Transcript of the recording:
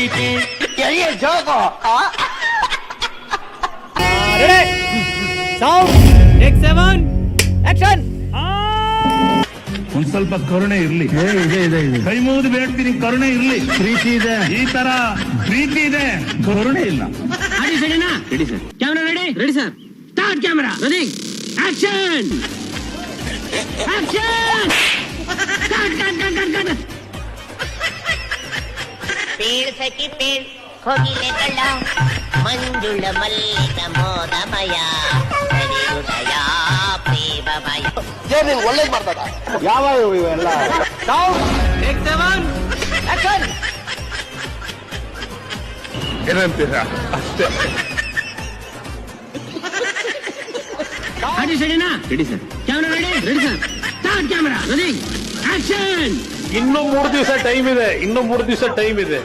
ಪ್ರೀತಿ ಜೋಗು ಒಂದ್ ಸ್ವಲ್ಪ ಕರುಣೆ ಇರ್ಲಿ. ಕೈ ಮುಗಿದು ಬೇಡ್ತೀನಿ, ಕರುಣೆ ಇರ್ಲಿ. ಪ್ರೀತಿ ಇದೆ, ಈ ತರ ಪ್ರೀತಿ ಇದೆ, ಕರುಣೆ ಇಲ್ಲ. Ready sir, camera ready, ready sir, start camera running, action action, ಪೇಳ್ ಸಖಿ ಪೇಳ್ ಹೋಗಿಲೆ ಕಳ್ಳ ಮಂಜುಳ ಮಲ್ಲಿಕ ಮೋದಮಯ ಹೃದಯ ಪ್ರೇಮಮಯ. ಏನ್ ಒಳ್ಳೇದ್ ಮಾಡ್ತಾರ ಯಾವ ಇವೆಲ್ಲ ಏನಂತೀರಾ? ಅಷ್ಟೇ. Ready sir, camera ready, ready sir, start camera running, action. ಇನ್ನೂ 3 ದಿವಸ ಟೈಮ್ ಇದೆ, ಇನ್ನೂ 3 ದಿವಸ ಟೈಮ್ ಇದೆ.